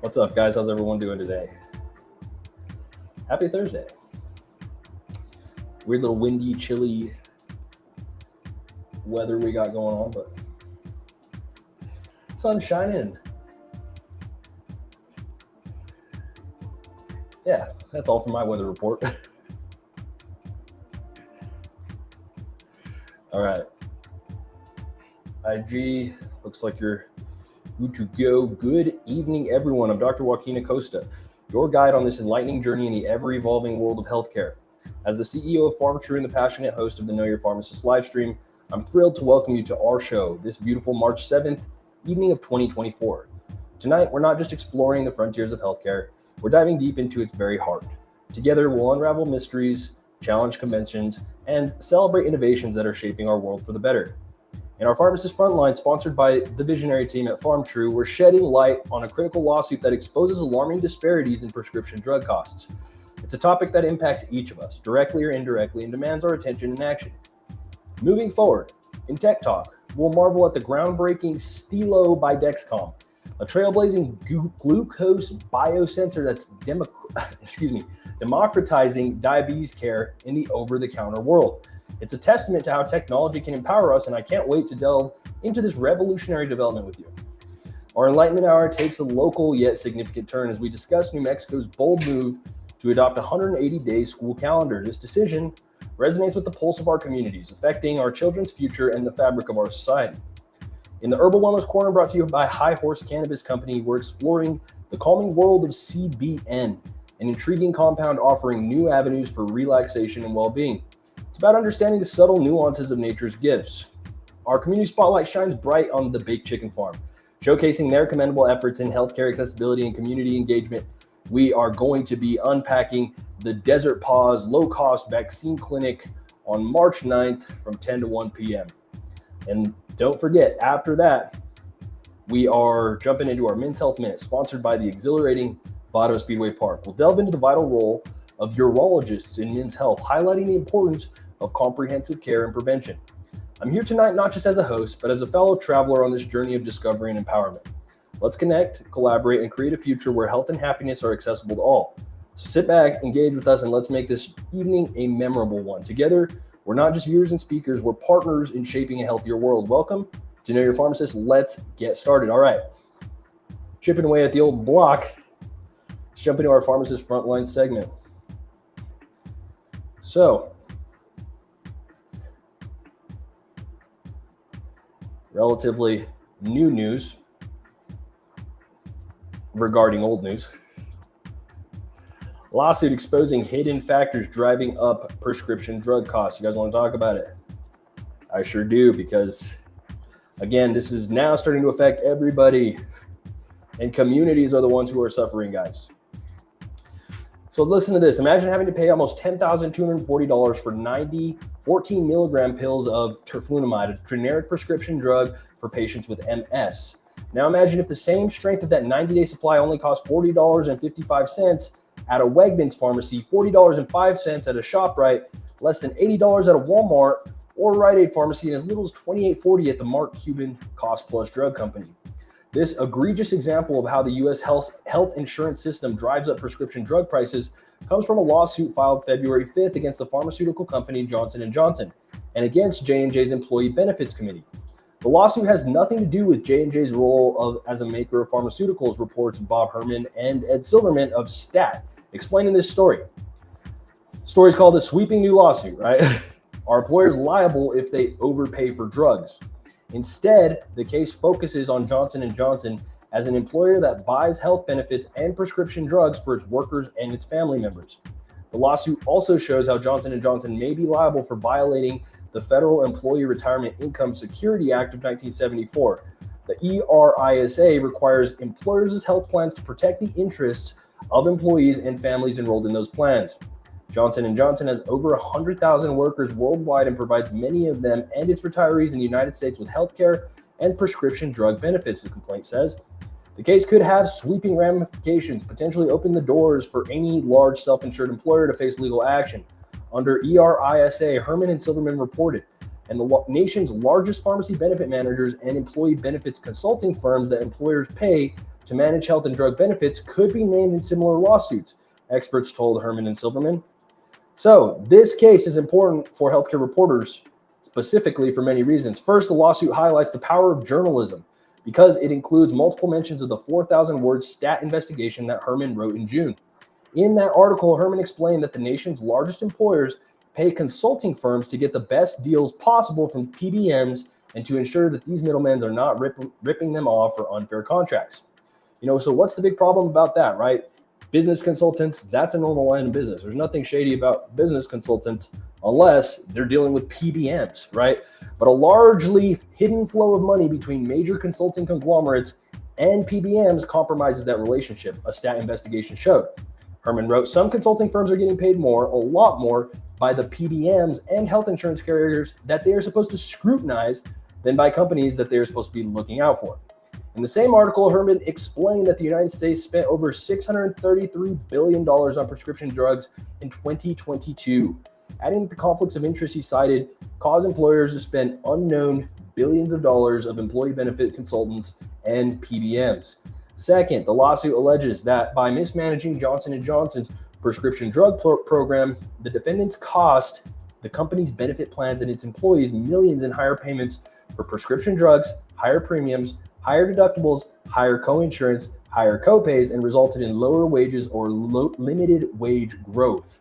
What's up, guys? How's everyone doing today? Happy Thursday. Weird little windy, chilly weather we got going on, but sun's shining. Yeah, that's all for my weather report. All right. IG, looks like you're good to go. Good evening, everyone. I'm Dr. Joaquin Acosta, your guide on this enlightening journey in the ever-evolving world of healthcare. As the CEO of PharmTrue and the passionate host of the Know Your Pharmacist live stream, I'm thrilled to welcome you to our show this beautiful March 7th evening of 2024. Tonight, we're not just exploring the frontiers of healthcare, we're diving deep into its very heart. Together, we'll unravel mysteries, challenge conventions, and celebrate innovations that are shaping our world for the better. In our Pharmacist Frontline, sponsored by the visionary team at PharmTrue, we're shedding light on a critical lawsuit that exposes alarming disparities in prescription drug costs. It's a topic that impacts each of us, directly or indirectly, and demands our attention and action. Moving forward, in Tech Talk, we'll marvel at the groundbreaking Stelo by Dexcom, a trailblazing glucose biosensor that's democratizing diabetes care in the over-the-counter world. It's a testament to how technology can empower us, and I can't wait to delve into this revolutionary development with you. Our Enlightenment Hour takes a local yet significant turn as we discuss New Mexico's bold move to adopt a 180-day school calendar. This decision resonates with the pulse of our communities, affecting our children's future and the fabric of our society. In the Herbal Wellness Corner, brought to you by High Horse Cannabis Company, we're exploring the calming world of CBN, an intriguing compound offering new avenues for relaxation and well-being. It's about understanding the subtle nuances of nature's gifts. Our community spotlight shines bright on the Baked Chicken Farm, showcasing their commendable efforts in healthcare accessibility and community engagement. We are going to be unpacking the Desert Paws low-cost vaccine clinic on March 9th from 10 to 1 p.m. And don't forget, after that, we are jumping into our Men's Health Minute, sponsored by the exhilarating Vado Speedway Park. We'll delve into the vital role of urologists in men's health, highlighting the importance of comprehensive care and prevention. I'm here tonight not just as a host, but as a fellow traveler on this journey of discovery and empowerment. Let's connect, collaborate, and create a future where health and happiness are accessible to all. So sit back, engage with us, and let's make this evening a memorable one. Together, we're not just viewers and speakers, we're partners in shaping a healthier world. Welcome to Know Your Pharmacist. Let's get started. All right, chipping away at the old block. Let's jump into our Pharmacist Frontline segment. So, relatively new news regarding old news. Lawsuit exposing hidden factors driving up prescription drug costs. You guys want to talk about it? I sure do, because again, this is now starting to affect everybody, and communities are the ones who are suffering, guys. So listen to this. Imagine having to pay almost $10,240 for 14 milligram pills of terflunomide, a generic prescription drug for patients with MS. Now imagine if the same strength of that 90-day supply only cost $40.55 at a Wegmans pharmacy, $40.05 at a ShopRite, less than $80 at a Walmart or Rite Aid pharmacy, and as little as $28.40 at the Mark Cuban Cost Plus Drug Company. This egregious example of how the U.S. health insurance system drives up prescription drug prices comes from a lawsuit filed February 5th against the pharmaceutical company Johnson & Johnson and against J&J's Employee Benefits Committee. The lawsuit has nothing to do with J&J's role as a maker of pharmaceuticals, reports Bob Herman and Ed Silverman of STAT, explaining this story. The story's called The Sweeping New Lawsuit, right? Are employers liable if they overpay for drugs? Instead, the case focuses on Johnson & Johnson as an employer that buys health benefits and prescription drugs for its workers and its family members. The lawsuit also shows how Johnson & Johnson may be liable for violating the Federal Employee Retirement Income Security Act of 1974. The ERISA requires employers' health plans to protect the interests of employees and families enrolled in those plans. Johnson & Johnson has over 100,000 workers worldwide and provides many of them and its retirees in the United States with healthcare and prescription drug benefits, the complaint says. The case could have sweeping ramifications, potentially open the doors for any large self-insured employer to face legal action. Under ERISA, Herman and Silverman reported, and the nation's largest pharmacy benefit managers and employee benefits consulting firms that employers pay to to manage health and drug benefits could be named in similar lawsuits, experts told Herman and Silverman. So this case is important for healthcare reporters, specifically for many reasons. First, the lawsuit highlights the power of journalism because it includes multiple mentions of the 4,000-word stat investigation that Herman wrote in June. In that article, Herman explained that the nation's largest employers pay consulting firms to get the best deals possible from PBMs and to ensure that these middlemen are not ripping them off for unfair contracts. So what's the big problem about that, right? Business consultants, that's a normal line of business. There's nothing shady about business consultants unless they're dealing with PBMs, right? But a largely hidden flow of money between major consulting conglomerates and PBMs compromises that relationship, a stat investigation showed. Herman wrote, some consulting firms are getting paid more, a lot more, by the PBMs and health insurance carriers that they are supposed to scrutinize than by companies that they're supposed to be looking out for. In the same article, Herman explained that the United States spent over $633 billion on prescription drugs in 2022. Adding the conflicts of interest he cited cause employers to spend unknown billions of dollars of employee benefit consultants and PBMs. Second, the lawsuit alleges that by mismanaging Johnson & Johnson's prescription drug program, the defendants cost the company's benefit plans and its employees millions in higher payments for prescription drugs, higher premiums, higher deductibles, higher co-insurance, higher co-pays, and resulted in lower wages or limited wage growth.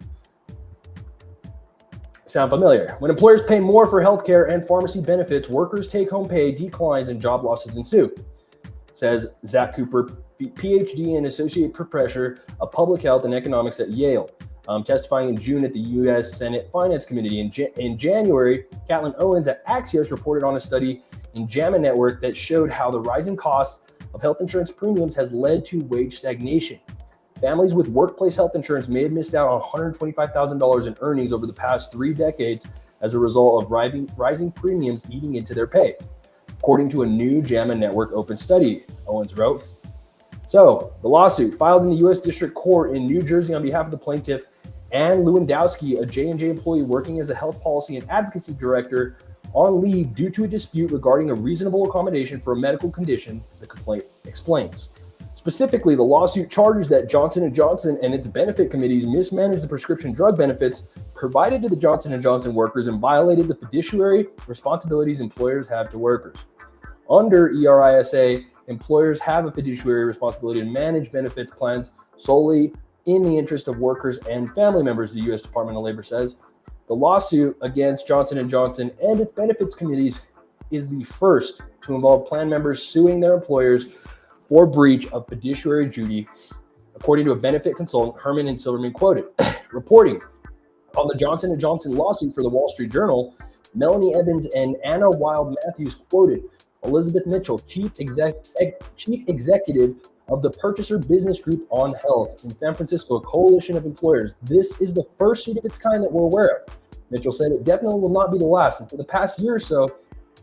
Sound familiar? When employers pay more for healthcare and pharmacy benefits, workers' take-home pay declines and job losses ensue, says Zach Cooper, PhD and Associate Professor of Public Health and Economics at Yale, testifying in June at the U.S. Senate Finance Committee. In January, Caitlin Owens at Axios reported on a study in JAMA Network that showed how the rising costs of health insurance premiums has led to wage stagnation. Families with workplace health insurance may have missed out on $125,000 in earnings over the past 3 decades as a result of rising premiums eating into their pay, according to a new JAMA Network open study, Owens wrote. So, the lawsuit filed in the U.S. District Court in New Jersey on behalf of the plaintiff, Ann Lewandowski, a J&J employee working as a health policy and advocacy director on leave due to a dispute regarding a reasonable accommodation for a medical condition, the complaint explains. Specifically, the lawsuit charges that Johnson & Johnson and its benefit committees mismanaged the prescription drug benefits provided to the Johnson & Johnson workers and violated the fiduciary responsibilities employers have to workers. Under ERISA, employers have a fiduciary responsibility to manage benefits plans solely in the interest of workers and family members, the U.S. Department of Labor says. The lawsuit against Johnson & Johnson and its benefits committees is the first to involve plan members suing their employers for breach of fiduciary duty, according to a benefit consultant Herman and Silverman quoted. Reporting on the Johnson & Johnson lawsuit for the Wall Street Journal, Melanie Evans and Anna Wild Matthews quoted Elizabeth Mitchell, chief executive of the Purchaser Business Group on Health in San Francisco, a coalition of employers. This is the first suit of its kind that we're aware of. Mitchell said it definitely will not be the last. And for the past year or so,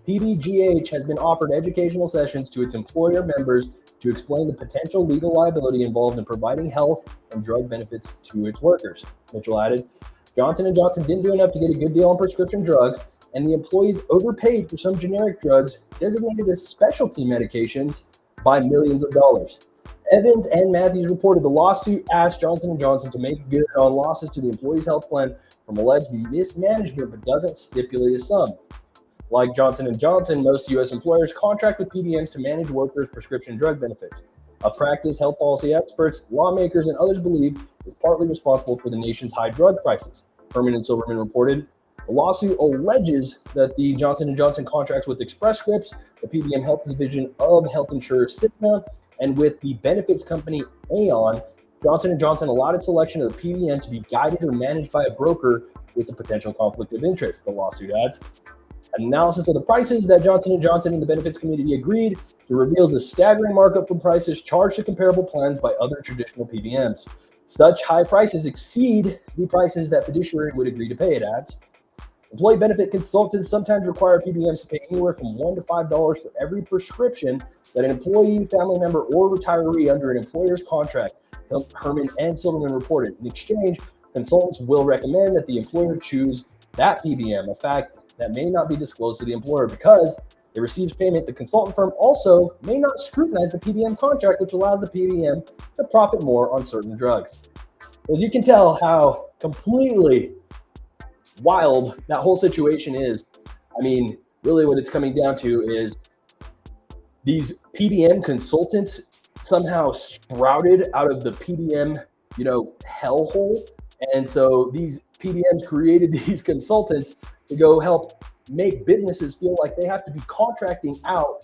PBGH has been offered educational sessions to its employer members to explain the potential legal liability involved in providing health and drug benefits to its workers. Mitchell added, Johnson & Johnson didn't do enough to get a good deal on prescription drugs, and the employees overpaid for some generic drugs designated as specialty medications by millions of dollars. Evans and Matthews reported the lawsuit asked Johnson & Johnson to make good on losses to the employee's health plan from alleged mismanagement, but doesn't stipulate a sum. Like Johnson & Johnson, most U.S. employers contract with PBMs to manage workers' prescription drug benefits, a practice health policy experts, lawmakers, and others believe is partly responsible for the nation's high drug prices. Herman and Silverman reported. The lawsuit alleges that the Johnson & Johnson contracts with Express Scripts, the PBM health division of health insurer Cigna, and with the benefits company Aon, Johnson & Johnson allowed its selection of the PBM to be guided or managed by a broker with a potential conflict of interest, the lawsuit adds. An analysis of the prices that Johnson & Johnson and the benefits committee agreed to reveals a staggering markup from prices charged to comparable plans by other traditional PBMs. Such high prices exceed the prices that fiduciary would agree to pay, it adds. Employee benefit consultants sometimes require PBMs to pay anywhere from $1 to $5 for every prescription that an employee, family member, or retiree under an employer's contract, Herman and Silverman reported. In exchange, consultants will recommend that the employer choose that PBM, a fact that may not be disclosed to the employer because it receives payment. The consultant firm also may not scrutinize the PBM contract, which allows the PBM to profit more on certain drugs. As you can tell how completely wild that whole situation is. I mean, really what it's coming down to is these PBM consultants somehow sprouted out of the PBM, hellhole. And so these PBMs created these consultants to go help make businesses feel like they have to be contracting out,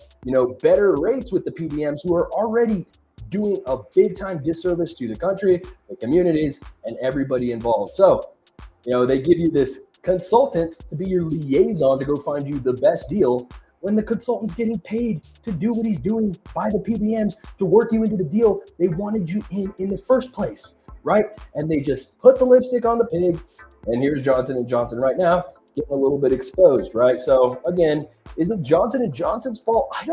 better rates with the PBMs who are already doing a big time disservice to the country, the communities, and everybody involved. So, they give you this consultant to be your liaison to go find you the best deal when the consultant's getting paid to do what he's doing by the PBMs to work you into the deal they wanted you in the first place, right? And they just put the lipstick on the pig, and here's Johnson & Johnson right now getting a little bit exposed, right? So again, is it Johnson & Johnson's fault? I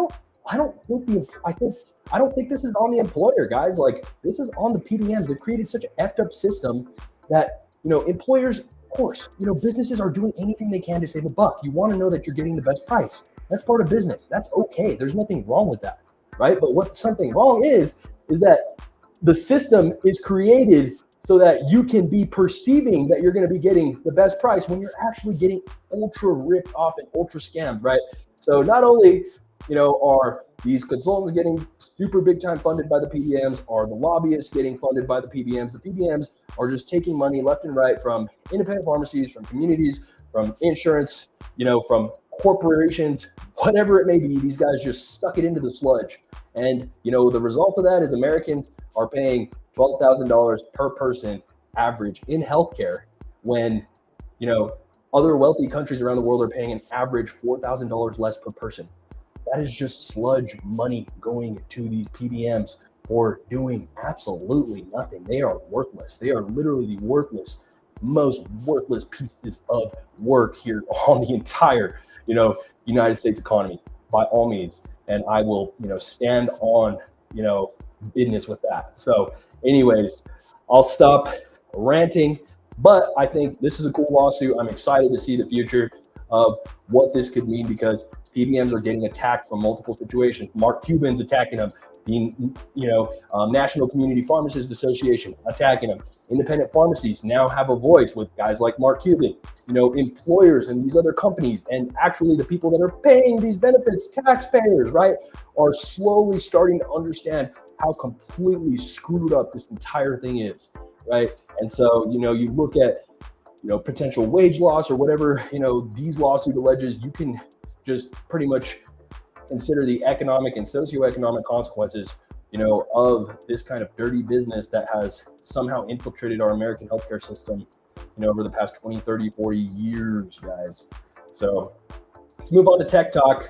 don't think this is on the employer, guys. Like, this is on the PBMs. They've created such an effed up system that, employers, of course, businesses are doing anything they can to save a buck. You want to know that you're getting the best price. That's part of business. That's okay. There's nothing wrong with that, right? But what something wrong is that the system is created so that you can be perceiving that you're going to be getting the best price when you're actually getting ultra ripped off and ultra scammed, right? So not only, are these consultants getting super big time funded by the PBMs, are the lobbyists getting funded by the PBMs are just taking money left and right from independent pharmacies, from communities, from insurance, from corporations, whatever it may be. These guys just suck it into the sludge. And, the result of that is Americans are paying $12,000 per person average in healthcare when, other wealthy countries around the world are paying an average $4,000 less per person. That is just sludge money going to these PBMs for doing absolutely nothing. They are worthless. They are literally the most worthless pieces of work here on the entire, United States economy, by all means. And I will, stand on, business with that. So anyways, I'll stop ranting, but I think this is a cool lawsuit. I'm excited to see the future of what this could mean, because PBMs are getting attacked from multiple situations. Mark Cuban's attacking them. The National Community Pharmacists Association attacking them. Independent pharmacies now have a voice with guys like Mark Cuban. Employers and these other companies, and actually the people that are paying these benefits, taxpayers, right, are slowly starting to understand how completely screwed up this entire thing is, right? And so, you look at, potential wage loss or whatever, these lawsuit alleges, you can just pretty much consider the economic and socioeconomic consequences, of this kind of dirty business that has somehow infiltrated our American healthcare system, over the past 20, 30, 40 years, guys. So let's move on to tech talk.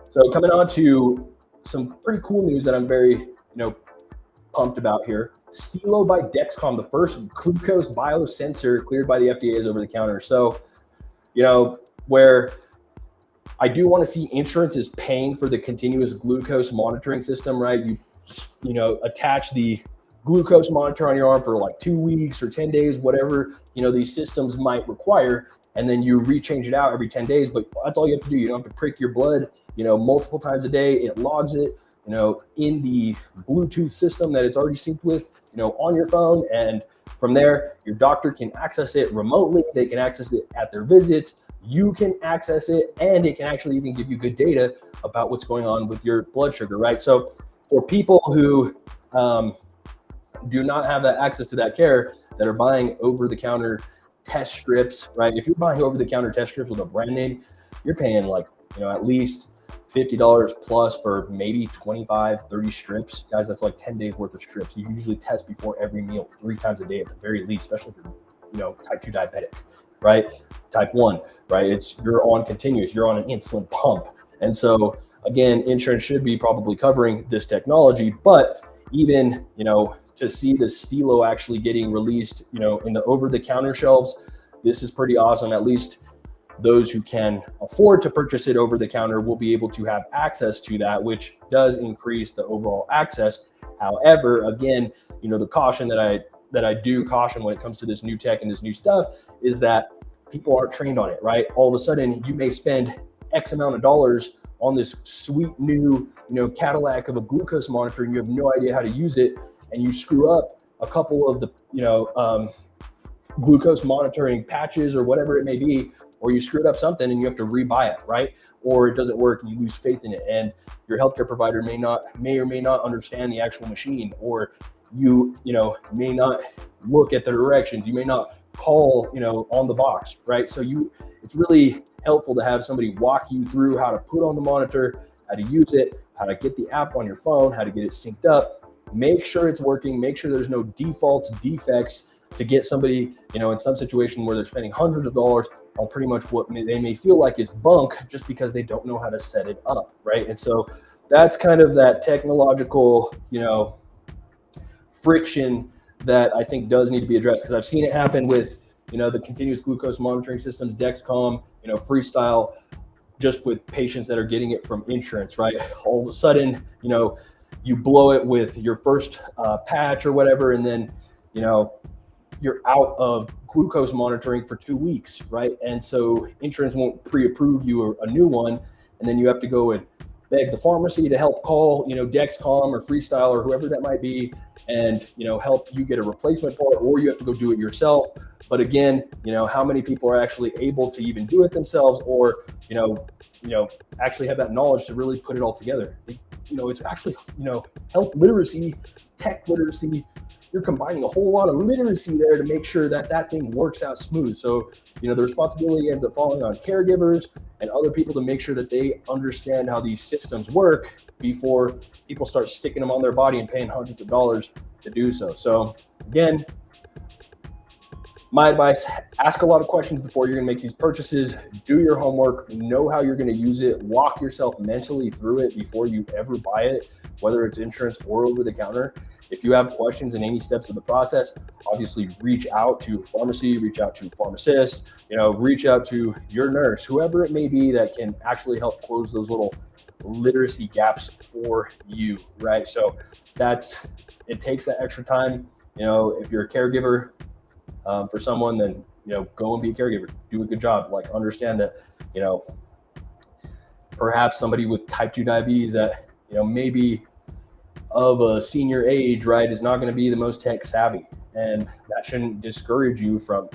So coming on to some pretty cool news that I'm very, pumped about here. Stelo by Dexcom, the first glucose biosensor cleared by the FDA, is over the counter. So, where I do want to see insurance is paying for the continuous glucose monitoring system, right? You attach the glucose monitor on your arm for like 2 weeks or 10 days, whatever, these systems might require. And then you rechange it out every 10 days, but that's all you have to do. You don't have to prick your blood, multiple times a day. It logs it, in the Bluetooth system that it's already synced with, on your phone. And from there, your doctor can access it remotely. They can access it at their visits. You can access it, and it can actually even give you good data about what's going on with your blood sugar, right? So for people who do not have that access to that care, that are buying over-the-counter test strips, right? If you're buying over-the-counter test strips with a brand name, you're paying like, at least $50 plus for maybe 25, 30 strips. Guys, that's like 10 days worth of strips. You usually test before every meal 3 times a day at the very least, especially if you're, type 2 diabetic, right? Type 1, right? You're on continuous, you're on an insulin pump. And so again, insurance should be probably covering this technology, but even, to see the Stelo actually getting released, in the over-the-counter shelves, this is pretty awesome. At least those who can afford to purchase it over the counter will be able to have access to that, which does increase the overall access. However, again, the caution that I do caution when it comes to this new tech and this new stuff is that people aren't trained on it, right? All of a sudden, you may spend X amount of dollars on this sweet new, Cadillac of a glucose monitor, and you have no idea how to use it, and you screw up a couple of the, glucose monitoring patches or whatever it may be, or you screwed up something and you have to rebuy it, right? Or it doesn't work and you lose faith in it, and your healthcare provider may or may not understand the actual machine, or you may not look at the directions, you may not call on the box, right? So it's really helpful to have somebody walk you through how to put on the monitor, how to use it, how to get the app on your phone, how to get it synced up, make sure it's working, make sure there's no defects, to get somebody in some situation where they're spending hundreds of dollars on pretty much what they may feel like is bunk, just because they don't know how to set it up, right? And so that's kind of that technological friction that I think does need to be addressed, because I've seen it happen with the continuous glucose monitoring systems, Dexcom, Freestyle, just with patients that are getting it from insurance, right? All of a sudden, you blow it with your first patch or whatever, and then you're out of glucose monitoring for 2 weeks, right? And so insurance won't pre-approve you a new one, and then you have to go and beg the pharmacy to help call, Dexcom or Freestyle or whoever that might be, and help you get a replacement part, or you have to go do it yourself. But again, how many people are actually able to even do it themselves, or actually have that knowledge to really put it all together? It's actually health literacy, tech literacy. You're combining a whole lot of literacy there to make sure that thing works out smooth. So, the responsibility ends up falling on caregivers and other people to make sure that they understand how these systems work before people start sticking them on their body and paying hundreds of dollars to do so. So again, my advice, ask a lot of questions before you're gonna make these purchases. Do your homework, know how you're gonna use it, walk yourself mentally through it before you ever buy it, whether it's insurance or over the counter. If you have questions in any steps of the process, obviously reach out to pharmacy, reach out to pharmacist, reach out to your nurse, whoever it may be that can actually help close those little literacy gaps for you, right? So it takes that extra time. If you're a caregiver for someone, then, go and be a caregiver, do a good job. Like, understand that, perhaps somebody with type 2 diabetes that, maybe of a senior age, right, is not going to be the most tech savvy, and that shouldn't discourage you from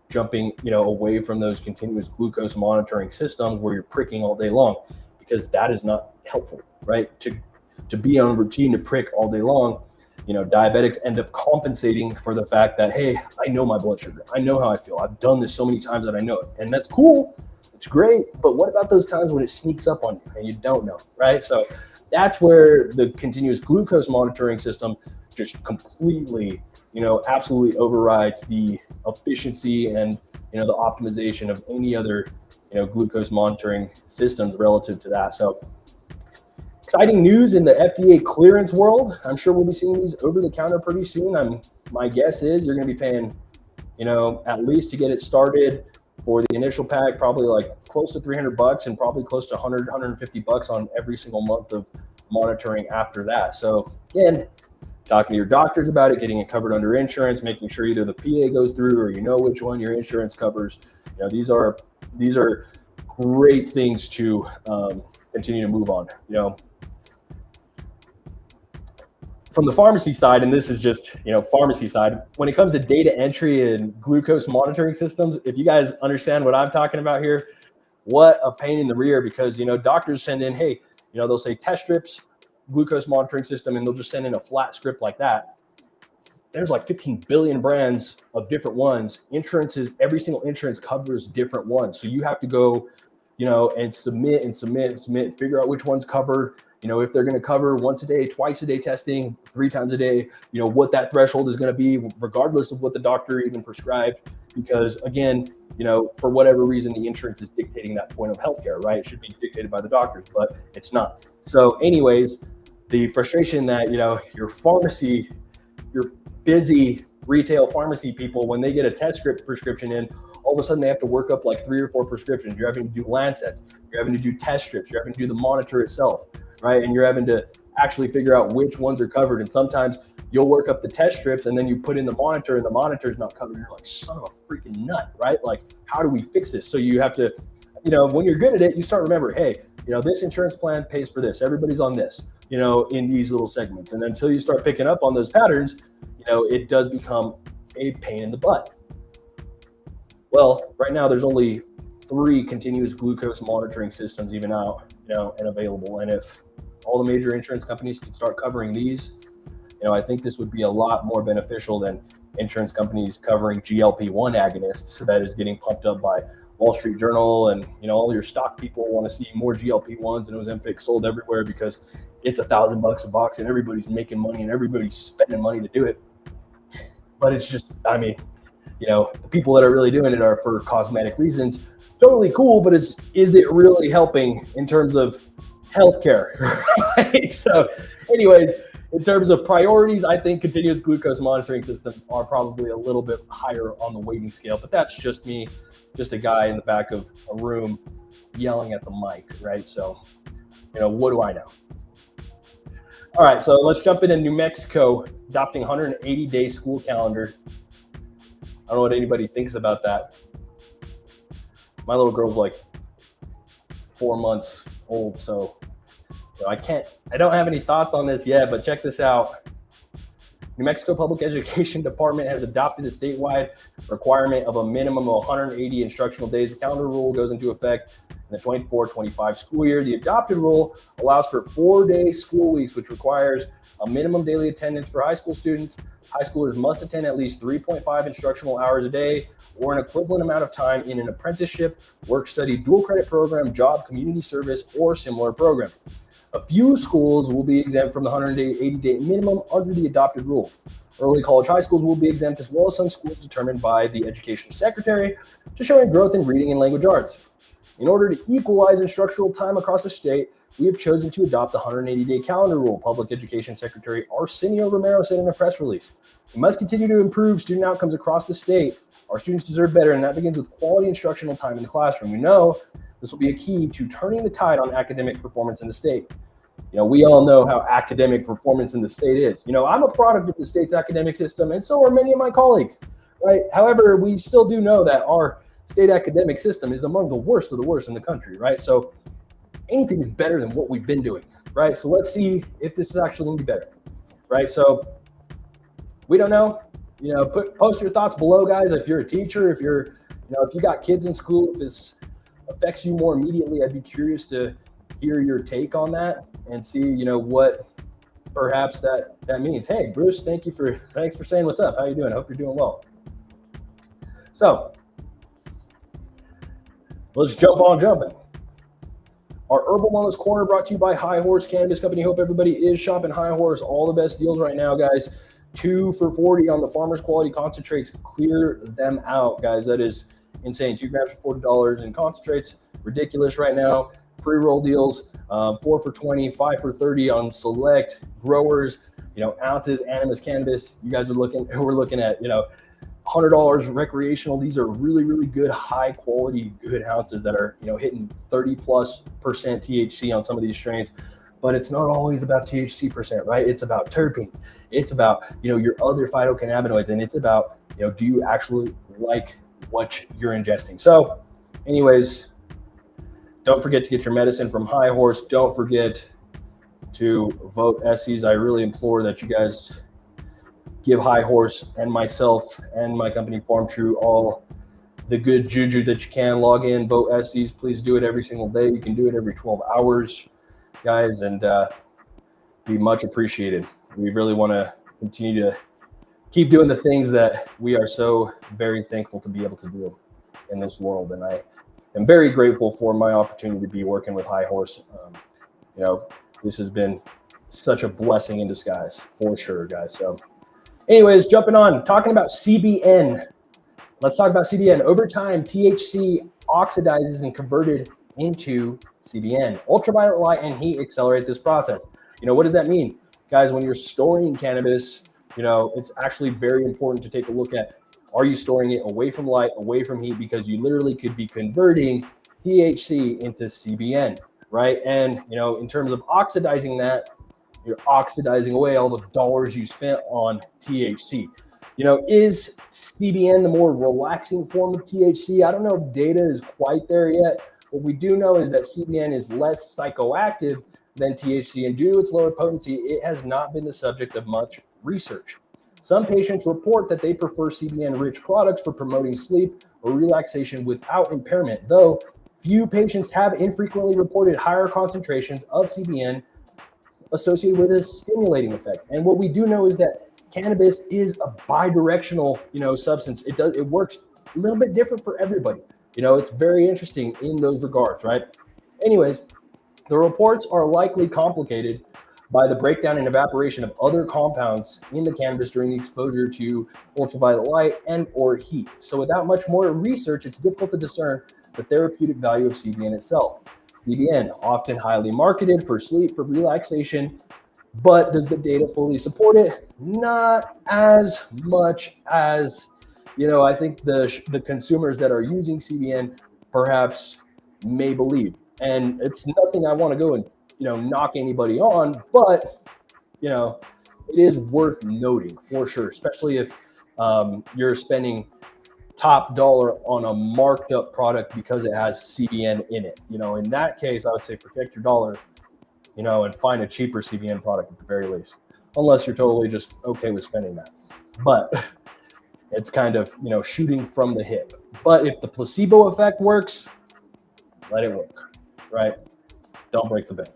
jumping, away from those continuous glucose monitoring systems where you're pricking all day long, because that is not helpful, right? To be on a routine to prick all day long, diabetics end up compensating for the fact that, hey, I know my blood sugar, I know how I feel, I've done this so many times that I know it, and that's cool, it's great, but what about those times when it sneaks up on you and you don't know, right? So that's where the continuous glucose monitoring system just completely, absolutely overrides the efficiency and, the optimization of any other, glucose monitoring systems relative to that. So exciting news in the FDA clearance world. I'm sure we'll be seeing these over the counter pretty soon. My guess is you're going to be paying, at least to get it started for the initial pack, probably like close to $300 and probably close to $150 on every single month of monitoring after that. So again, talking to your doctors about it, getting it covered under insurance, making sure either the PA goes through or which one your insurance covers. These are great things to continue to move on. From the pharmacy side, and this is just, pharmacy side, when it comes to data entry and glucose monitoring systems, if you guys understand what I'm talking about here, what a pain in the rear, because, doctors send in, hey, they'll say test strips, glucose monitoring system, and they'll just send in a flat script like that. There's like 15 billion brands of different ones. Insurances, every single insurance covers different ones. So you have to go, and submit, figure out which one's covered. If they're going to cover once a day, twice a day testing, 3 times a day, what that threshold is going to be, regardless of what the doctor even prescribed. Because again, for whatever reason, the insurance is dictating that point of healthcare, right? It should be dictated by the doctors, but it's not. So anyways, the frustration that, your pharmacy, your busy retail pharmacy people, when they get a test script prescription in, all of a sudden they have to work up like 3 or 4 prescriptions. You're having to do Lancets, you're having to do test strips, you're having to do the monitor itself, right? And you're having to actually figure out which ones are covered. And sometimes you'll work up the test strips and then you put in the monitor and the monitor's not covered. You're like, son of a freaking nut, right? Like, how do we fix this? So you have to when you're good at it, you start remember, hey, this insurance plan pays for this. Everybody's on this, in these little segments. And until you start picking up on those patterns, it does become a pain in the butt. Well, right now there's only 3 continuous glucose monitoring systems even out, and available. And if all the major insurance companies could start covering these, I think this would be a lot more beneficial than insurance companies covering GLP-1 agonists that is getting pumped up by Wall Street Journal, and all your stock people want to see more GLP-1s and Ozempic sold everywhere because it's $1,000 a box and everybody's making money and everybody's spending money to do it. But it's just, the people that are really doing it are for cosmetic reasons. Totally cool, but is it really helping in terms of healthcare? Right? So, anyways, in terms of priorities, I think continuous glucose monitoring systems are probably a little bit higher on the weighting scale, but that's just me, just a guy in the back of a room yelling at the mic, right? So, what do I know? All right, so let's jump into New Mexico adopting 180-day school calendar. I don't know what anybody thinks about that. My little girl's like 4 months old, so I don't have any thoughts on this yet, but check this out. New Mexico Public Education Department has adopted a statewide requirement of a minimum of 180 instructional days. The calendar rule goes into effect in the 24-25 school year. The adopted rule allows for 4-day school weeks, which requires a minimum daily attendance for high school students. High schoolers must attend at least 3.5 instructional hours a day or an equivalent amount of time in an apprenticeship, work-study, dual credit program, job, community service, or similar program. A few schools will be exempt from the 180-day minimum under the adopted rule. Early college high schools will be exempt, as well as some schools determined by the education secretary to showing growth in reading and language arts. In order to equalize instructional time across the state, we have chosen to adopt the 180-day calendar rule, Public Education Secretary Arsenio Romero said in a press release. We must continue to improve student outcomes across the state. Our students deserve better, and that begins with quality instructional time in the classroom. We know this will be a key to turning the tide on academic performance in the state. We all know how academic performance in the state is. I'm a product of the state's academic system, and so are many of my colleagues, right? However, we still do know that our state academic system is among the worst of the worst in the country, right? So anything is better than what we've been doing, right? So let's see if this is actually going to be better, right? So we don't know. Post your thoughts below, guys. If you're a teacher, if you got kids in school, if this affects you more immediately, I'd be curious to hear your take on that and see, what perhaps that means. Hey, Bruce, thanks for saying what's up. How you doing? I hope you're doing well. So let's jump on jumping. Our Herbal Wellness Corner brought to you by High Horse Cannabis Company. Hope everybody is shopping High Horse. All the best deals right now, guys. 2 for $40 on the Farmers Quality concentrates. Clear them out, guys. That is insane. 2 grams for $40 in concentrates. Ridiculous right now. Pre-roll deals, 4 for $20, 5 for $30 on select growers, ounces, Animus Cannabis. We're looking at, $100 recreational. These are really, really good, high quality, good ounces that are, hitting 30+% THC on some of these strains. But it's not always about THC percent, right? It's about terpenes. It's about, your other phytocannabinoids, and it's about, do you actually like what you're ingesting? So anyways, don't forget to get your medicine from High Horse. Don't forget to vote SEs. I really implore that you guys give High Horse and myself and my company Farm True all the good juju that you can. Log in, vote SEs. Please do it every single day. You can do it every 12 hours, guys, and be much appreciated. We really want to continue to keep doing the things that we are so very thankful to be able to do in this world. And I'm very grateful for my opportunity to be working with High Horse. This has been such a blessing in disguise, for sure, guys. So anyways, jumping on, talking about CBN. Let's talk about CBN. Over time, THC oxidizes and converted into CBN. Ultraviolet light and heat accelerate this process. What does that mean? Guys, when you're storing cannabis, it's actually very important to take a look at, are you storing it away from light, away from heat? Because you literally could be converting THC into CBN, right? And, in terms of oxidizing that, you're oxidizing away all the dollars you spent on THC. Is CBN the more relaxing form of THC? I don't know if data is quite there yet. What we do know is that CBN is less psychoactive than THC, and due to its lower potency, it has not been the subject of much research. Some patients report that they prefer CBN-rich products for promoting sleep or relaxation without impairment, though few patients have infrequently reported higher concentrations of CBN associated with a stimulating effect. And what we do know is that cannabis is a bidirectional, substance. It works a little bit different for everybody. It's very interesting in those regards, right? Anyways, the reports are likely complicated by the breakdown and evaporation of other compounds in the cannabis during the exposure to ultraviolet light and or heat. So without much more research, it's difficult to discern the therapeutic value of CBN itself. CBN, often highly marketed for sleep, for relaxation, but does the data fully support it? Not as much as, I think the consumers that are using CBN perhaps may believe. And it's nothing I want to go and, knock anybody on, but, it is worth noting for sure, especially if you're spending top dollar on a marked up product because it has CBN in it. In that case, I would say protect your dollar, and find a cheaper CBN product at the very least, unless you're totally just okay with spending that. But it's kind of, shooting from the hip. But if the placebo effect works, let it work, right? Don't break the bank.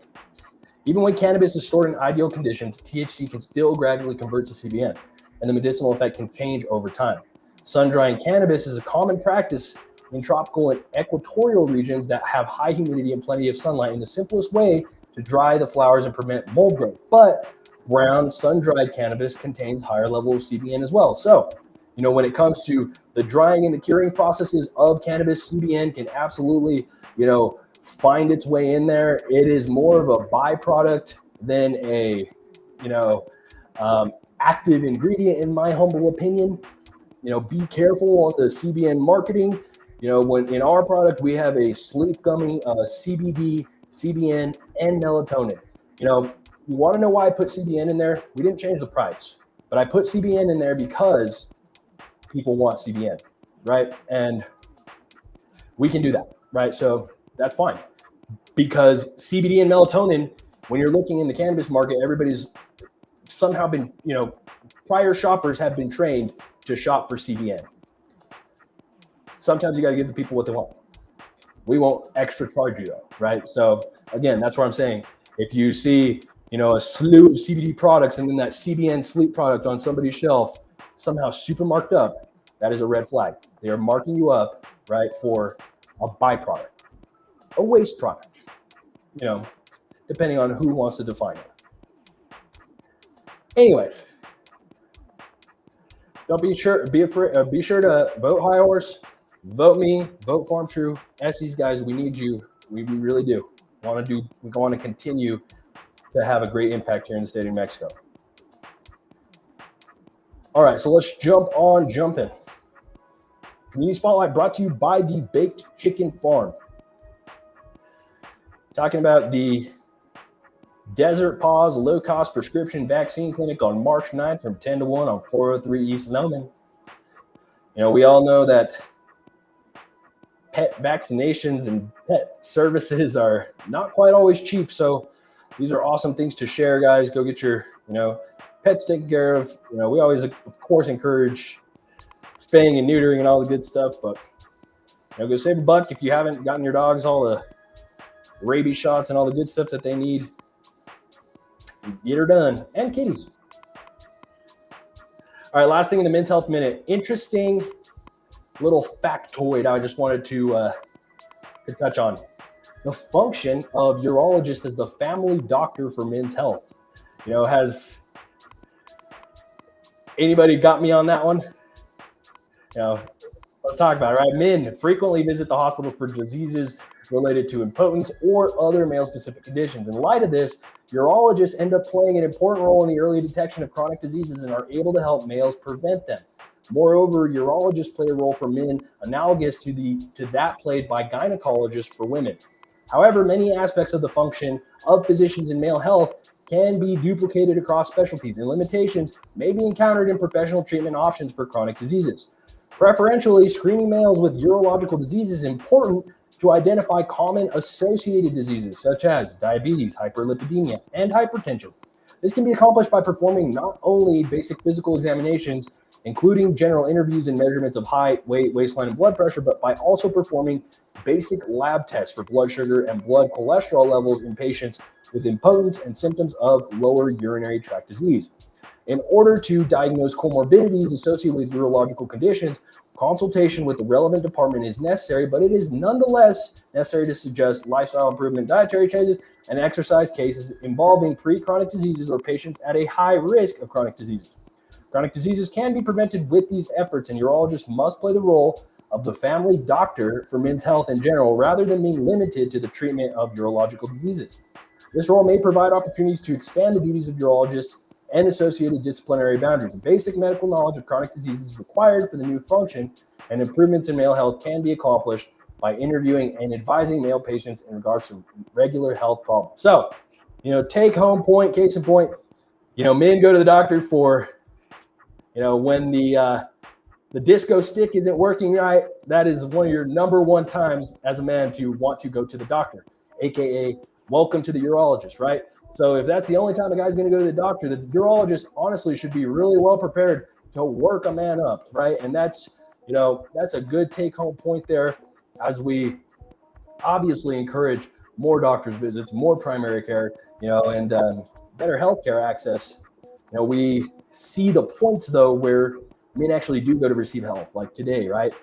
Even when cannabis is stored in ideal conditions, THC can still gradually convert to CBN, and the medicinal effect can change over time. Sun-drying cannabis is a common practice in tropical and equatorial regions that have high humidity and plenty of sunlight, in the simplest way to dry the flowers and prevent mold growth. But brown sun-dried cannabis contains higher levels of CBN as well. So, when it comes to the drying and the curing processes of cannabis, CBN can absolutely, find its way in there. It is more of a byproduct than a, active ingredient, in my humble opinion. Be careful on the CBN marketing. When in our product, we have a sleep gummy, CBD, CBN, and melatonin. You want to know why I put CBN in there? We didn't change the price, but I put CBN in there because people want CBN, right? And we can do that, right? So that's fine, because CBD and melatonin, when you're looking in the cannabis market, everybody's somehow been, prior shoppers have been trained to shop for CBN. Sometimes you got to give the people what they want. We won't extra charge you though, right? So again, that's what I'm saying. If you see, a slew of CBD products and then that CBN sleep product on somebody's shelf, somehow super marked up, that is a red flag. They are marking you up, right, for a byproduct, a waste product, depending on who wants to define it. Anyways, be sure to vote High Horse, vote me, vote Farm True. Ask these guys, we need you. We really do. We want to continue to have a great impact here in the state of New Mexico. All right, so let's jump in. Community Spotlight brought to you by the Baked Chicken Farm. Talking about the Desert Paws low-cost prescription vaccine clinic on March 9th from 10 to 1 on 403 East Lowman. We all know that pet vaccinations and pet services are not quite always cheap. So these are awesome things to share, guys. Go get your, pets taken care of. We always, of course, encourage spaying and neutering and all the good stuff, but go save a buck if you haven't gotten your dogs all the rabies shots and all the good stuff that they need. Get her done. And kitties. All right, last thing in the Men's Health Minute. Interesting little factoid I just wanted to touch on. The function of urologist as the family doctor for men's health. Has anybody got me on that one? Let's talk about it, right? Men frequently visit the hospital for diseases related to impotence or other male-specific conditions. In light of this, urologists end up playing an important role in the early detection of chronic diseases and are able to help males prevent them. Moreover, urologists play a role for men analogous to that played by gynecologists for women. However, many aspects of the function of physicians in male health can be duplicated across specialties, and limitations may be encountered in professional treatment options for chronic diseases. Preferentially, screening males with urological diseases is important to identify common associated diseases such as diabetes, hyperlipidemia, and hypertension. This can be accomplished by performing not only basic physical examinations, including general interviews and measurements of height, weight, waistline, and blood pressure, but by also performing basic lab tests for blood sugar and blood cholesterol levels in patients with impotence and symptoms of lower urinary tract disease. In order to diagnose comorbidities associated with urological conditions, consultation with the relevant department is necessary, but it is nonetheless necessary to suggest lifestyle improvement, dietary changes, and exercise cases involving pre-chronic diseases or patients at a high risk of chronic diseases. Chronic diseases can be prevented with these efforts, and urologists must play the role of the family doctor for men's health in general, rather than being limited to the treatment of urological diseases. This role may provide opportunities to expand the duties of urologists and associated disciplinary boundaries. Basic medical knowledge of chronic diseases is required for the new function, and improvements in male health can be accomplished by interviewing and advising male patients in regards to regular health problems. So, take home point, case in point, men go to the doctor for, when the disco stick isn't working right. That is one of your number one times as a man to want to go to the doctor, aka welcome to the urologist, right? So if that's the only time a guy's going to go to the doctor, the urologist honestly should be really well prepared to work a man up, right? And that's a good take-home point there, as we obviously encourage more doctor's visits, more primary care, and better healthcare access. We see the points though where men actually do go to receive health, like today, right?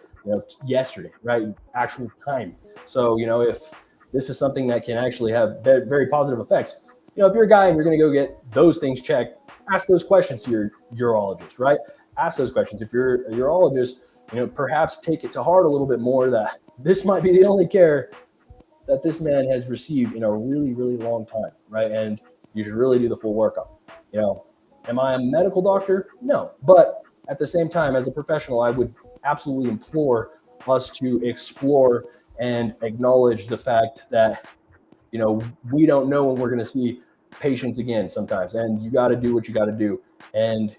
Yesterday, right? Actual time. So if this is something that can actually have very positive effects. If you're a guy and you're going to go get those things checked, ask those questions to your urologist, right? Ask those questions. If you're a urologist, perhaps take it to heart a little bit more that this might be the only care that this man has received in a really, really long time, right? And you should really do the full workup. Am I a medical doctor? No. But at the same time, as a professional, I would absolutely implore us to explore and acknowledge the fact that, we don't know when we're going to see patients again sometimes, and you got to do what you got to do. And,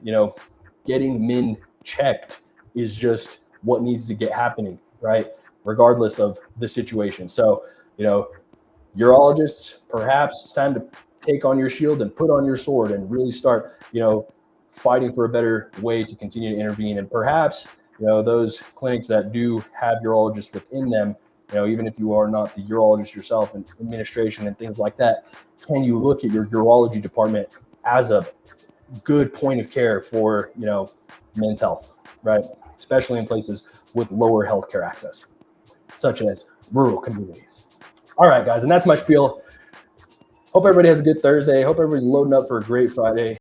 getting men checked is just what needs to get happening, right? Regardless of the situation. So, urologists, perhaps it's time to take on your shield and put on your sword and really start, fighting for a better way to continue to intervene. And perhaps, those clinics that do have urologists within them, even if you are not the urologist yourself and administration and things like that, can you look at your urology department as a good point of care for, men's health, right? Especially in places with lower healthcare access, such as rural communities. All right, guys, and that's my spiel. Hope everybody has a good Thursday. Hope everybody's loading up for a great Friday.